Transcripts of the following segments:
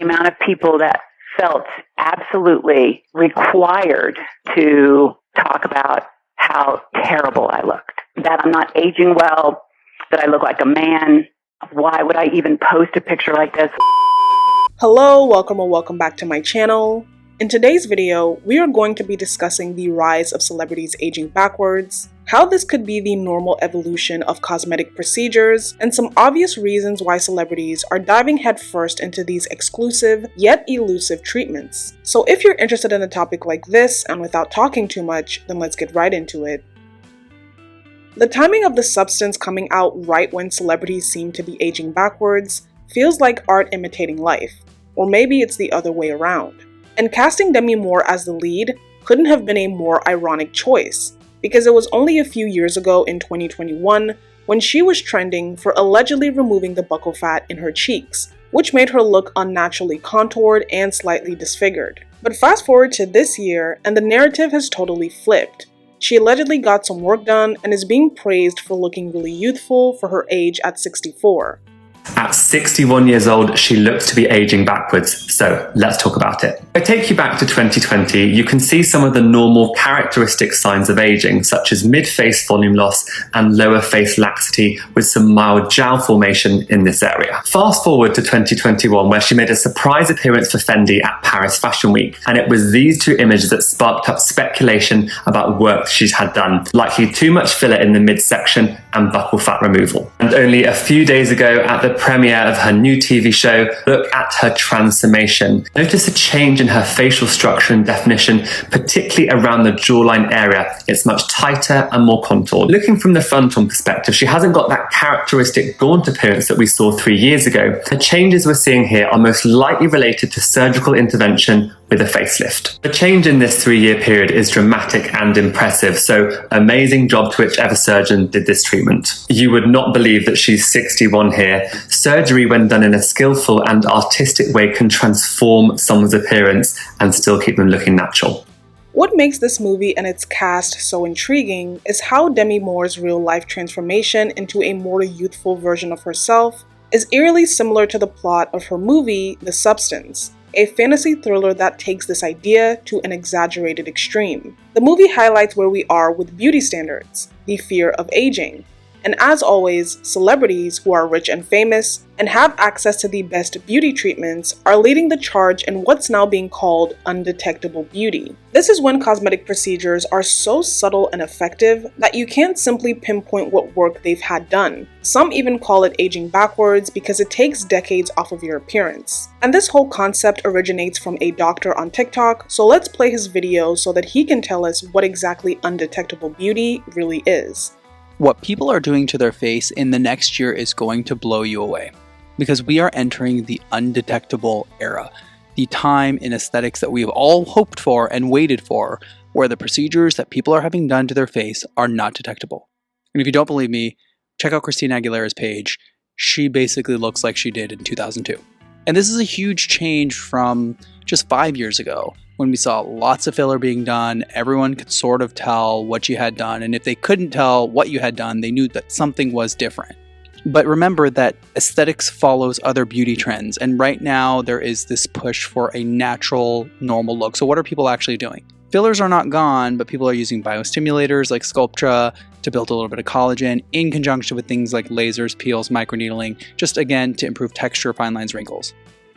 The amount of people that felt absolutely required to talk about how terrible I looked, that I'm not aging well, that I look like a man. Why would I even post a picture like this? Hello, welcome or welcome back to my channel. In today's video, we are going to be discussing the rise of celebrities aging backwards, how this could be the normal evolution of cosmetic procedures, and some obvious reasons why celebrities are diving headfirst into these exclusive yet elusive treatments. So if you're interested in a topic like this, and without talking too much, then let's get right into it. The timing of the substance coming out right when celebrities seem to be aging backwards feels like art imitating life, or maybe it's the other way around. And casting Demi Moore as the lead couldn't have been a more ironic choice, because it was only a few years ago in 2021 when she was trending for allegedly removing the buccal fat in her cheeks, which made her look unnaturally contoured and slightly disfigured. But fast forward to this year, and the narrative has totally flipped. She allegedly got some work done and is being praised for looking really youthful for her age at 64. At 61 years old, she looks to be aging backwards, so let's talk about it. If I take you back to 2020, you can see some of the normal characteristic signs of aging, such as mid-face volume loss and lower face laxity with some mild jowl formation in this area. Fast forward to 2021, where she made a surprise appearance for Fendi at Paris Fashion Week, and it was these two images that sparked up speculation about work she's had done, likely too much filler in the midsection and buccal fat removal. And only a few days ago at the premiere of her new TV show, look at her transformation. Notice a change in her facial structure and definition, particularly around the jawline area. It's much tighter and more contoured. Looking from the frontal perspective, she hasn't got that characteristic gaunt appearance that we saw 3 years ago. The changes we're seeing here are most likely related to surgical intervention with a facelift. The change in this 3-year period is dramatic and impressive, so amazing job to whichever surgeon did this treatment. You would not believe that she's 61 here. Surgery, when done in a skillful and artistic way, can transform someone's appearance and still keep them looking natural. What makes this movie and its cast so intriguing is how Demi Moore's real-life transformation into a more youthful version of herself is eerily similar to the plot of her movie, The Substance, a fantasy thriller that takes this idea to an exaggerated extreme. The movie highlights where we are with beauty standards, the fear of aging, and as always, celebrities who are rich and famous and have access to the best beauty treatments are leading the charge in what's now being called undetectable beauty. This is when cosmetic procedures are so subtle and effective that you can't simply pinpoint what work they've had done. Some even call it aging backwards because it takes decades off of your appearance. And this whole concept originates from a doctor on TikTok, so let's play his video so that he can tell us what exactly undetectable beauty really is. What people are doing to their face in the next year is going to blow you away, because we are entering the undetectable era, the time in aesthetics that we have all hoped for and waited for, where the procedures that people are having done to their face are not detectable. And if you don't believe me, check out Christina Aguilera's page. She basically looks like she did in 2002. And this is a huge change from just 5 years ago, when we saw lots of filler being done. Everyone could sort of tell what you had done, and if they couldn't tell what you had done, they knew that something was different. But remember that aesthetics follows other beauty trends, and right now there is this push for a natural, normal look. So what are people actually doing? Fillers are not gone, but people are using biostimulators like Sculptra to build a little bit of collagen in conjunction with things like lasers, peels, microneedling, just again to improve texture, fine lines, wrinkles.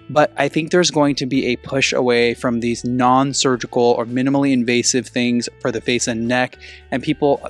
But I think there's going to be a push away from these non-surgical or minimally invasive things for the face and neck. And people,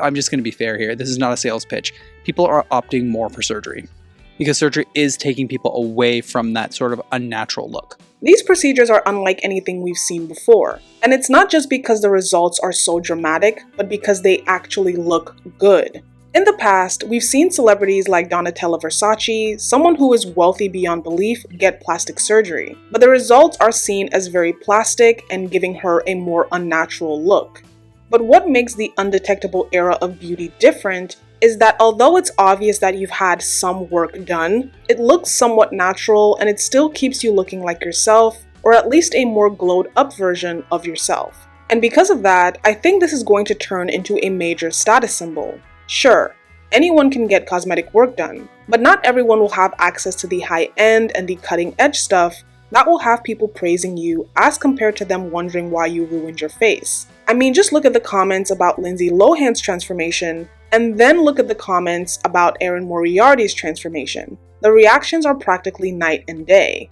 I'm just going to be fair here, this is not a sales pitch. People are opting more for surgery, because surgery is taking people away from that sort of unnatural look. These procedures are unlike anything we've seen before. And it's not just because the results are so dramatic, but because they actually look good. In the past, we've seen celebrities like Donatella Versace, someone who is wealthy beyond belief, get plastic surgery. But the results are seen as very plastic and giving her a more unnatural look. But what makes the undetectable era of beauty different is that although it's obvious that you've had some work done, it looks somewhat natural and it still keeps you looking like yourself, or at least a more glowed up version of yourself. And because of that, I think this is going to turn into a major status symbol. Sure, anyone can get cosmetic work done, but not everyone will have access to the high-end and the cutting-edge stuff That will have people praising you as compared to them wondering why you ruined your face. I mean, just look at the comments about Lindsay Lohan's transformation, and then look at the comments about Erin Moriarty's transformation. The reactions are practically night and day.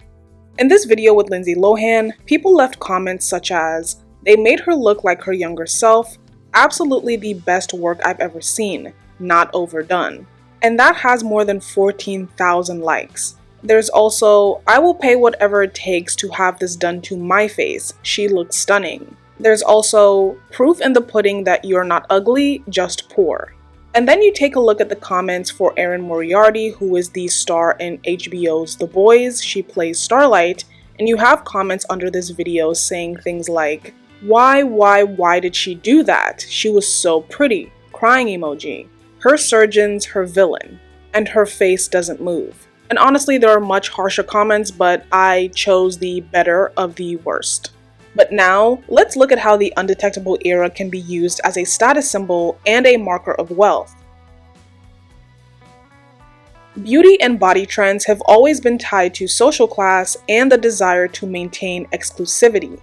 In this video with Lindsay Lohan, people left comments such as, "They made her look like her younger self, absolutely the best work I've ever seen, not overdone." And that has more than 14,000 likes. There's also, "I will pay whatever it takes to have this done to my face, she looks stunning." There's also, "Proof in the pudding that you're not ugly, just poor." And then you take a look at the comments for Erin Moriarty, who is the star in HBO's The Boys. She plays Starlight, and you have comments under this video saying things like, why did she do that? She was so pretty. Crying emoji. Her surgeon's her villain, and her face doesn't move." And honestly, there are much harsher comments, but I chose the better of the worst. But now, let's look at how the undetectable era can be used as a status symbol and a marker of wealth. Beauty and body trends have always been tied to social class and the desire to maintain exclusivity.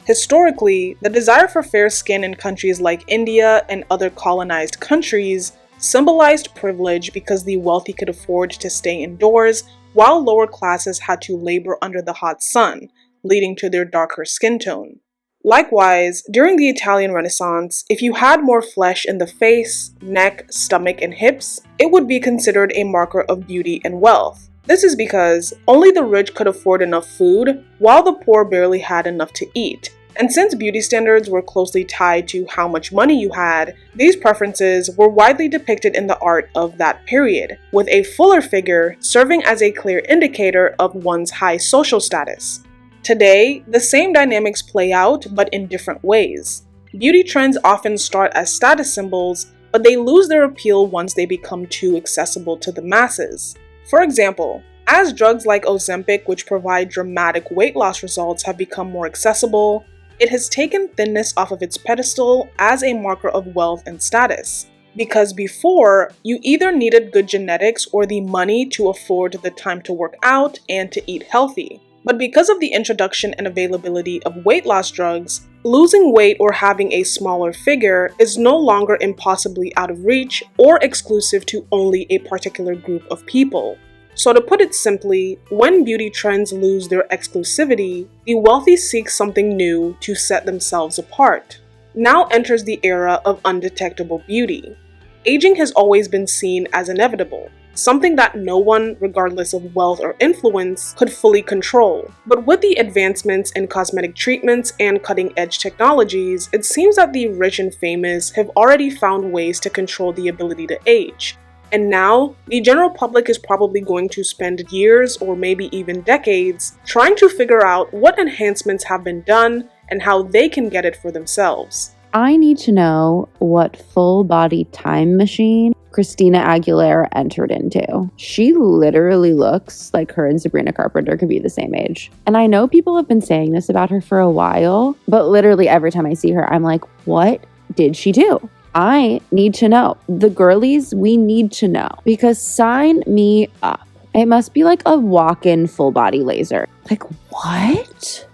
Historically, the desire for fair skin in countries like India and other colonized countries symbolized privilege because the wealthy could afford to stay indoors while lower classes had to labor under the hot sun, leading to their darker skin tone. Likewise, during the Italian Renaissance, if you had more flesh in the face, neck, stomach, and hips, it would be considered a marker of beauty and wealth. This is because only the rich could afford enough food, while the poor barely had enough to eat. And since beauty standards were closely tied to how much money you had, these preferences were widely depicted in the art of that period, with a fuller figure serving as a clear indicator of one's high social status. Today, the same dynamics play out, but in different ways. Beauty trends often start as status symbols, but they lose their appeal once they become too accessible to the masses. For example, as drugs like Ozempic, which provide dramatic weight loss results, have become more accessible, it has taken thinness off of its pedestal as a marker of wealth and status. Because before, you either needed good genetics or the money to afford the time to work out and to eat healthy. But because of the introduction and availability of weight loss drugs, losing weight or having a smaller figure is no longer impossibly out of reach or exclusive to only a particular group of people. So to put it simply, when beauty trends lose their exclusivity, the wealthy seek something new to set themselves apart. Now enters the era of undetectable beauty. Aging has always been seen as inevitable, something that no one, regardless of wealth or influence, could fully control. But with the advancements in cosmetic treatments and cutting-edge technologies, it seems that the rich and famous have already found ways to control the ability to age. And now, the general public is probably going to spend years or maybe even decades trying to figure out what enhancements have been done and how they can get it for themselves. I need to know what full body time machine Christina Aguilera entered into. She literally looks like her and Sabrina Carpenter could be the same age. And I know people have been saying this about her for a while, but literally every time I see her, I'm like, what did she do? I need to know. The girlies, we need to know. Because sign me up. It must be like a walk-in full body laser. Like, what?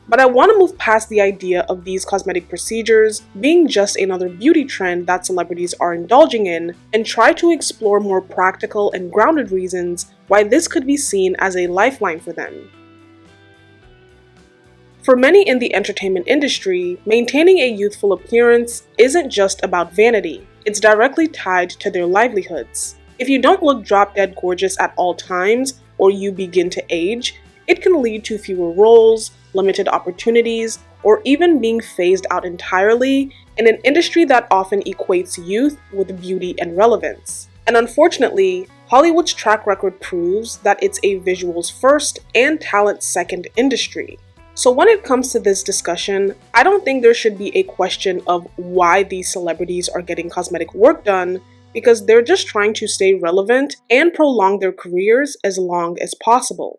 But I want to move past the idea of these cosmetic procedures being just another beauty trend that celebrities are indulging in and try to explore more practical and grounded reasons why this could be seen as a lifeline for them. For many in the entertainment industry, maintaining a youthful appearance isn't just about vanity, it's directly tied to their livelihoods. If you don't look drop-dead gorgeous at all times, or you begin to age, it can lead to fewer roles, limited opportunities, or even being phased out entirely in an industry that often equates youth with beauty and relevance. And unfortunately, Hollywood's track record proves that it's a visuals first and talent second industry. So when it comes to this discussion, I don't think there should be a question of why these celebrities are getting cosmetic work done, because they're just trying to stay relevant and prolong their careers as long as possible.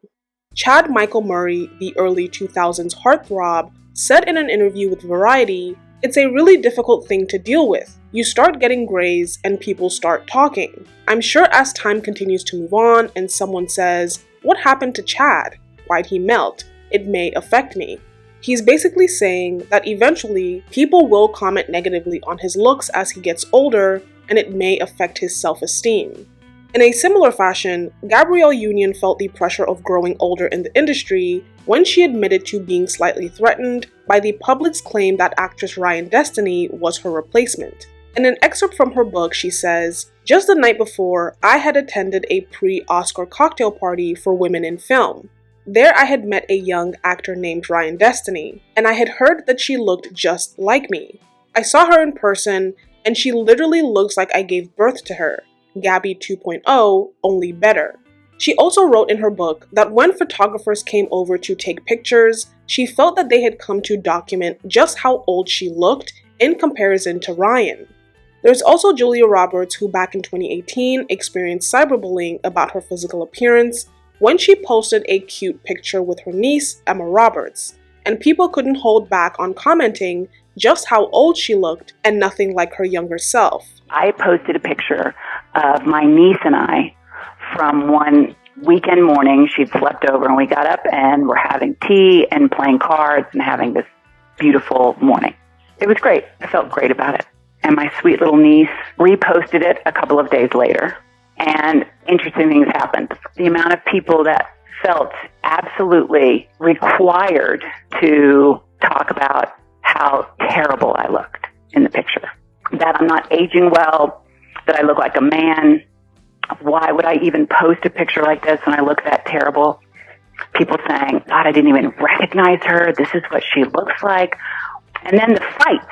Chad Michael Murray, the early 2000s heartthrob, said in an interview with Variety, "It's a really difficult thing to deal with. You start getting grays and people start talking. I'm sure as time continues to move on and someone says, 'What happened to Chad? Why'd he melt?' it may affect me. He's basically saying that eventually people will comment negatively on his looks as he gets older, and it may affect his self-esteem. In a similar fashion, Gabrielle Union felt the pressure of growing older in the industry when she admitted to being slightly threatened by the public's claim that actress Ryan Destiny was her replacement. In an excerpt from her book, she says, "Just the night before, I had attended a pre-Oscar cocktail party for women in film. There I had met a young actor named Ryan Destiny, and I had heard that she looked just like me. I saw her in person, and she literally looks like I gave birth to her. Gabby 2.0, only better." She also wrote in her book that when photographers came over to take pictures, she felt that they had come to document just how old she looked in comparison to Ryan. There's also Julia Roberts, who back in 2018 experienced cyberbullying about her physical appearance when she posted a cute picture with her niece, Emma Roberts, and people couldn't hold back on commenting just how old she looked and nothing like her younger self. I posted a picture of my niece and I from one weekend morning. She'd slept over and we got up and were having tea and playing cards and having this beautiful morning. It was great. I felt great about it. And my sweet little niece reposted it a couple of days later. And interesting things happened. The amount of people that felt absolutely required to talk about how terrible I looked in the picture. That I'm not aging well, that I look like a man. Why would I even post a picture like this when I look that terrible? People saying, God, I didn't even recognize her. This is what she looks like. And then the fights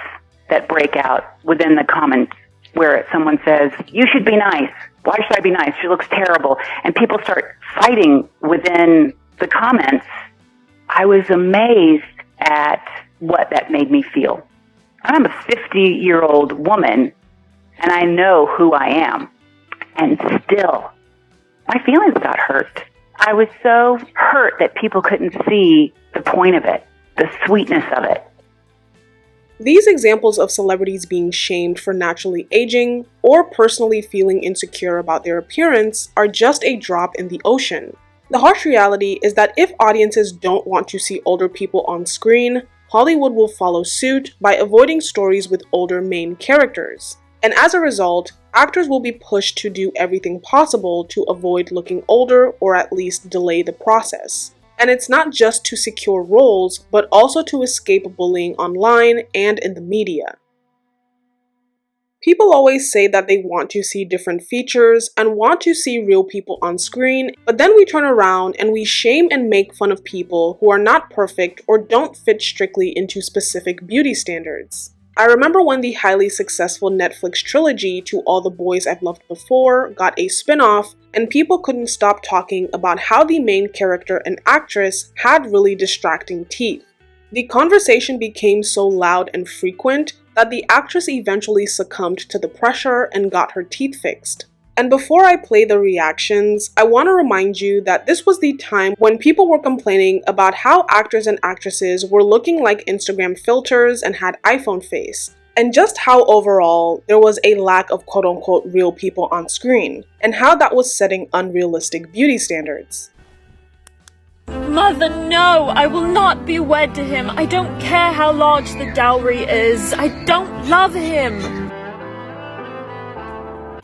that break out within the comments where someone says, you should be nice. Why should I be nice? She looks terrible. And people start fighting within the comments. I was amazed at what that made me feel. I'm a 50-year-old woman, and I know who I am. And still, my feelings got hurt. I was so hurt that people couldn't see the point of it, the sweetness of it. These examples of celebrities being shamed for naturally aging or personally feeling insecure about their appearance are just a drop in the ocean. The harsh reality is that if audiences don't want to see older people on screen, Hollywood will follow suit by avoiding stories with older main characters. And as a result, actors will be pushed to do everything possible to avoid looking older or at least delay the process. And it's not just to secure roles, but also to escape bullying online and in the media. People always say that they want to see different features and want to see real people on screen, but then we turn around and we shame and make fun of people who are not perfect or don't fit strictly into specific beauty standards. I remember when the highly successful Netflix trilogy To All the Boys I've Loved Before got a spin-off, and people couldn't stop talking about how the main character and actress had really distracting teeth. The conversation became so loud and frequent that the actress eventually succumbed to the pressure and got her teeth fixed. And before I play the reactions, I want to remind you that this was the time when people were complaining about how actors and actresses were looking like Instagram filters and had iPhone face, and just how overall there was a lack of quote-unquote real people on screen, and how that was setting unrealistic beauty standards. Mother, no! I will not be wed to him. I don't care how large the dowry is. I don't love him.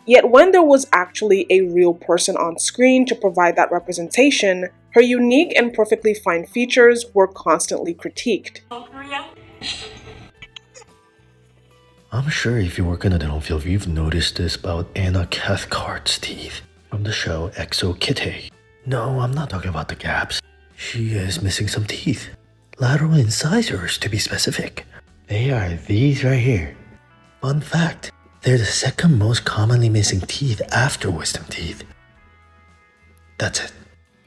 Yet when there was actually a real person on screen to provide that representation, her unique and perfectly fine features were constantly critiqued. I'm sure if you work in the dental field, you've noticed this about Anna Cathcart's teeth from the show Exo Kitty. No, I'm not talking about the gaps. She is missing some teeth. Lateral incisors, to be specific. They are these right here. Fun fact. They're the second most commonly missing teeth after wisdom teeth. That's it.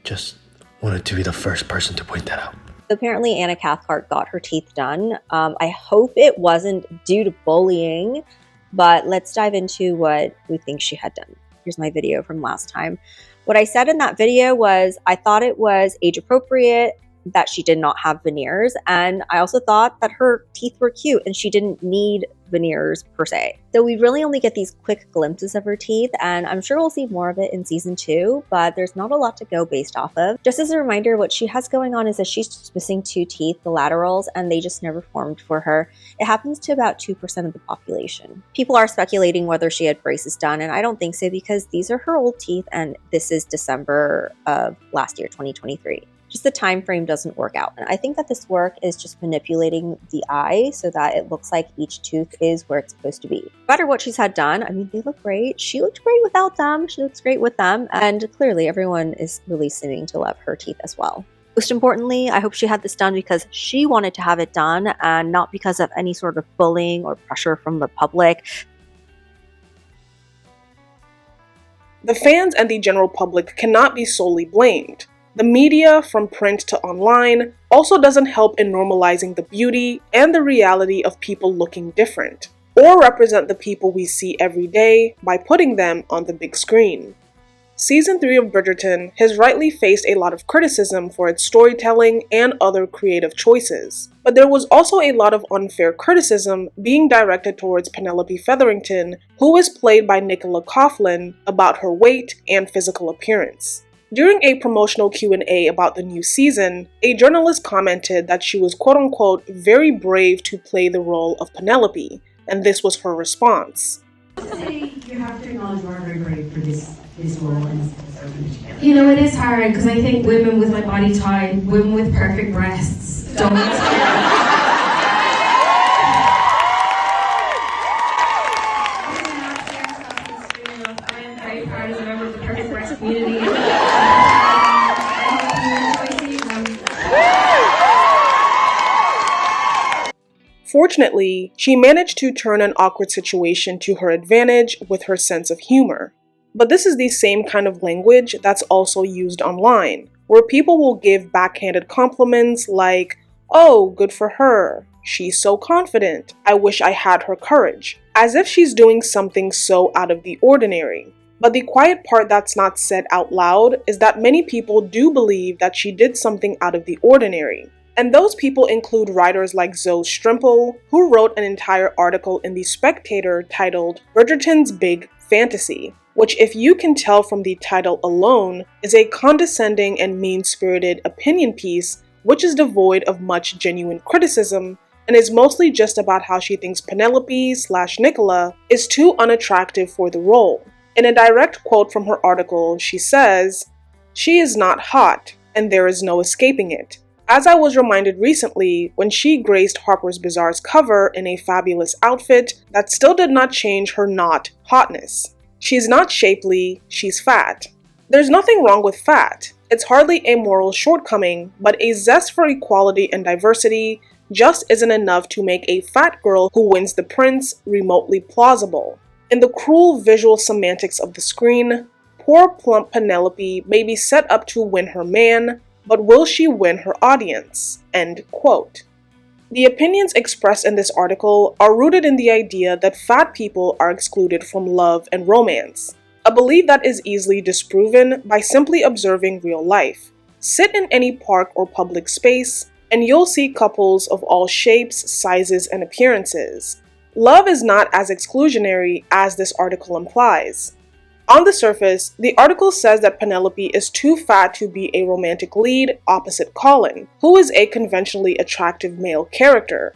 Just wanted to be the first person to point that out. Apparently Anna Cathcart got her teeth done. I hope it wasn't due to bullying, but let's dive into what we think she had done. Here's my video from last time. What I said in that video was I thought it was age appropriate. that she did not have veneers. And I also thought that her teeth were cute and she didn't need veneers per se. So we really only get these quick glimpses of her teeth, and I'm sure we'll see more of it in season 2, but there's not a lot to go based off of. Just as a reminder, what she has going on is that she's just missing 2 teeth, the laterals, and they just never formed for her. It happens to about 2% of the population. People are speculating whether she had braces done, and I don't think so because these are her old teeth and this is December of last year, 2023. Just the time frame doesn't work out. And I think that this work is just manipulating the eye so that it looks like each tooth is where it's supposed to be. No matter what she's had done, I mean, they look great. She looked great without them. She looks great with them. And clearly everyone is really seeming to love her teeth as well. Most importantly, I hope she had this done because she wanted to have it done and not because of any sort of bullying or pressure from the public. The fans and the general public cannot be solely blamed. The media, from print to online, also doesn't help in normalizing the beauty and the reality of people looking different, or represent the people we see every day by putting them on the big screen. Season 3 of Bridgerton has rightly faced a lot of criticism for its storytelling and other creative choices, but there was also a lot of unfair criticism being directed towards Penelope Featherington, who is played by Nicola Coughlan, about her weight and physical appearance. During a promotional Q&A about the new season, a journalist commented that she was quote-unquote very brave to play the role of Penelope, and this was her response. You have to acknowledge you are very brave for this role. You know, it is hard because I think women with my body type, women with perfect breasts, don't. I'm very proud as a member of the perfect breast community. Fortunately, she managed to turn an awkward situation to her advantage with her sense of humor. But this is the same kind of language that's also used online, where people will give backhanded compliments like, "Oh, good for her. She's so confident. I wish I had her courage," as if she's doing something so out of the ordinary. But the quiet part that's not said out loud is that many people do believe that she did something out of the ordinary. And those people include writers like Zoe Strimple, who wrote an entire article in The Spectator titled Bridgerton's Big Fantasy, which, if you can tell from the title alone, is a condescending and mean-spirited opinion piece which is devoid of much genuine criticism and is mostly just about how she thinks Penelope/Nicola is too unattractive for the role. In a direct quote from her article, she says, "She is not hot, and there is no escaping it. As I was reminded recently when she graced Harper's Bazaar's cover in a fabulous outfit that still did not change her not hotness. She's not shapely, she's fat. There's nothing wrong with fat. It's hardly a moral shortcoming, but a zest for equality and diversity just isn't enough to make a fat girl who wins the prince remotely plausible. In the cruel visual semantics of the screen, poor plump Penelope may be set up to win her man, but will she win her audience?" End quote. The opinions expressed in this article are rooted in the idea that fat people are excluded from love and romance, a belief that is easily disproven by simply observing real life. Sit in any park or public space, and you'll see couples of all shapes, sizes, and appearances. Love is not as exclusionary as this article implies. On the surface, the article says that Penelope is too fat to be a romantic lead opposite Colin, who is a conventionally attractive male character.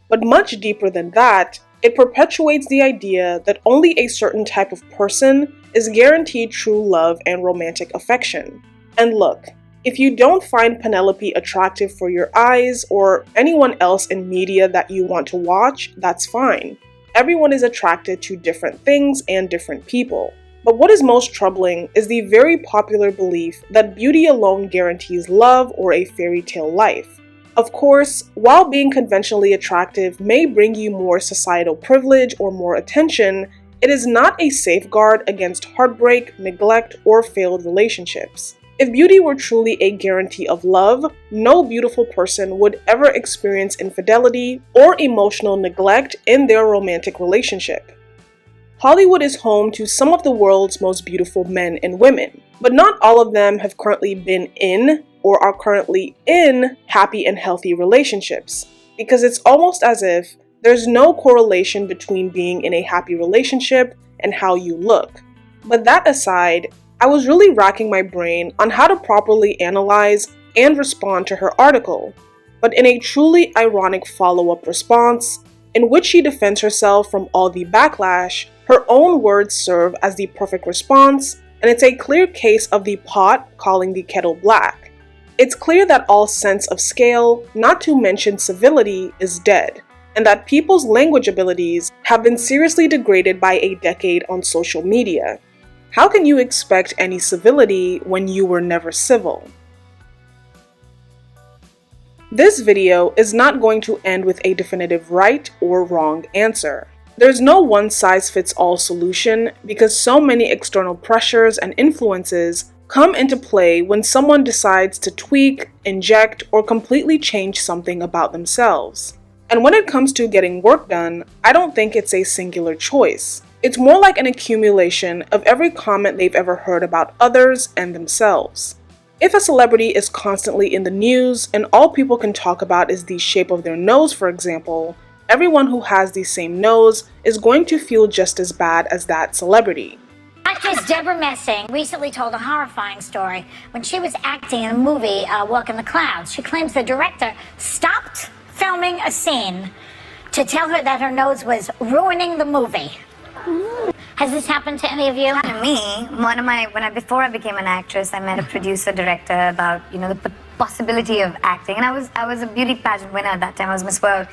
But much deeper than that, it perpetuates the idea that only a certain type of person is guaranteed true love and romantic affection. And look, if you don't find Penelope attractive for your eyes or anyone else in media that you want to watch, that's fine. Everyone is attracted to different things and different people. But what is most troubling is the very popular belief that beauty alone guarantees love or a fairy tale life. Of course, while being conventionally attractive may bring you more societal privilege or more attention, it is not a safeguard against heartbreak, neglect, or failed relationships. If beauty were truly a guarantee of love, no beautiful person would ever experience infidelity or emotional neglect in their romantic relationship. Hollywood is home to some of the world's most beautiful men and women, but not all of them have currently been in or are currently in happy and healthy relationships, because it's almost as if there's no correlation between being in a happy relationship and how you look. But that aside, I was really racking my brain on how to properly analyze and respond to her article, but in a truly ironic follow-up response, in which she defends herself from all the backlash, her own words serve as the perfect response, and it's a clear case of the pot calling the kettle black. It's clear that all sense of scale, not to mention civility, is dead, and that people's language abilities have been seriously degraded by a decade on social media. How can you expect any civility when you were never civil? This video is not going to end with a definitive right or wrong answer. There's no one-size-fits-all solution because so many external pressures and influences come into play when someone decides to tweak, inject, or completely change something about themselves. And when it comes to getting work done, I don't think it's a singular choice. It's more like an accumulation of every comment they've ever heard about others and themselves. If a celebrity is constantly in the news and all people can talk about is the shape of their nose, for example, everyone who has the same nose is going to feel just as bad as that celebrity. Actress Deborah Messing recently told a horrifying story when she was acting in the movie Walk in the Clouds. She claims the director stopped filming a scene to tell her that her nose was ruining the movie. Has this happened to any of you? To me, before I became an actress, I met a producer director about the possibility of acting, and I was a beauty pageant winner at that time. I was Miss World,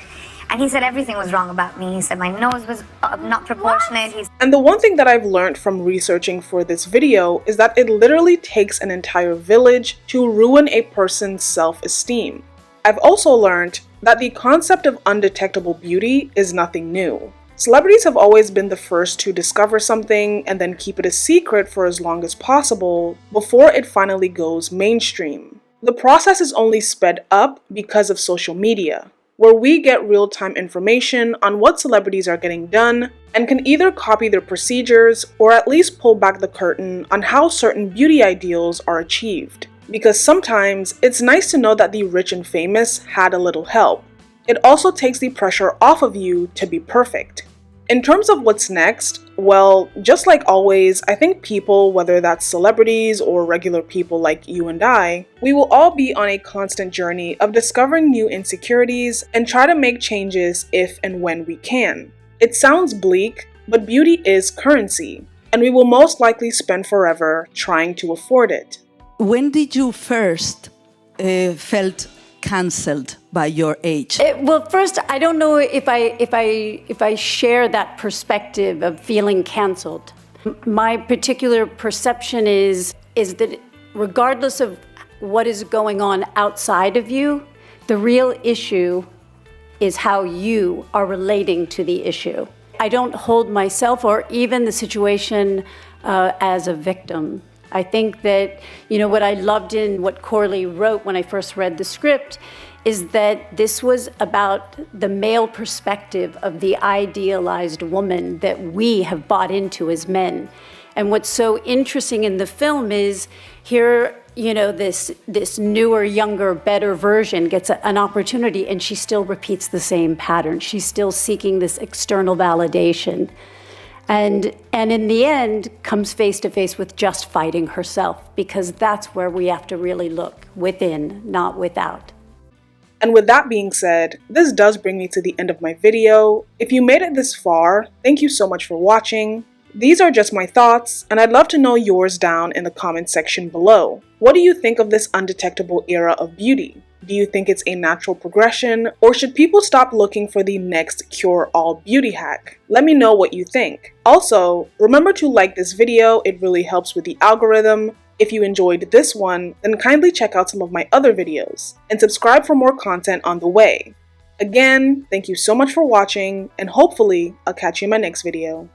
and he said everything was wrong about me. He said my nose was not proportionate. And the one thing that I've learned from researching for this video is that it literally takes an entire village to ruin a person's self-esteem. I've also learned that the concept of undetectable beauty is nothing new. Celebrities have always been the first to discover something and then keep it a secret for as long as possible before it finally goes mainstream. The process is only sped up because of social media, where we get real-time information on what celebrities are getting done and can either copy their procedures or at least pull back the curtain on how certain beauty ideals are achieved. Because sometimes it's nice to know that the rich and famous had a little help. It also takes the pressure off of you to be perfect. In terms of what's next, well, just like always, I think people, whether that's celebrities or regular people like you and I, we will all be on a constant journey of discovering new insecurities and try to make changes if and when we can. It sounds bleak, but beauty is currency, and we will most likely spend forever trying to afford it. When did you first felt cancelled by your age? Well, first, I don't know if I share that perspective of feeling canceled. My particular perception is that regardless of what is going on outside of you, the real issue is how you are relating to the issue. I don't hold myself or even the situation as a victim. I think that, what I loved in what Corley wrote when I first read the script is that this was about the male perspective of the idealized woman that we have bought into as men. And what's so interesting in the film is here, this newer, younger, better version gets an opportunity and she still repeats the same pattern. She's still seeking this external validation. And in the end, comes face to face with just fighting herself, because that's where we have to really look, within, not without. And with that being said, this does bring me to the end of my video. If you made it this far, thank you so much for watching. These are just my thoughts, and I'd love to know yours down in the comment section below. What do you think of this undetectable era of beauty? Do you think it's a natural progression, or should people stop looking for the next cure-all beauty hack? Let me know what you think. Also, remember to like this video, it really helps with the algorithm. If you enjoyed this one, then kindly check out some of my other videos, and subscribe for more content on the way. Again, thank you so much for watching, and hopefully I'll catch you in my next video.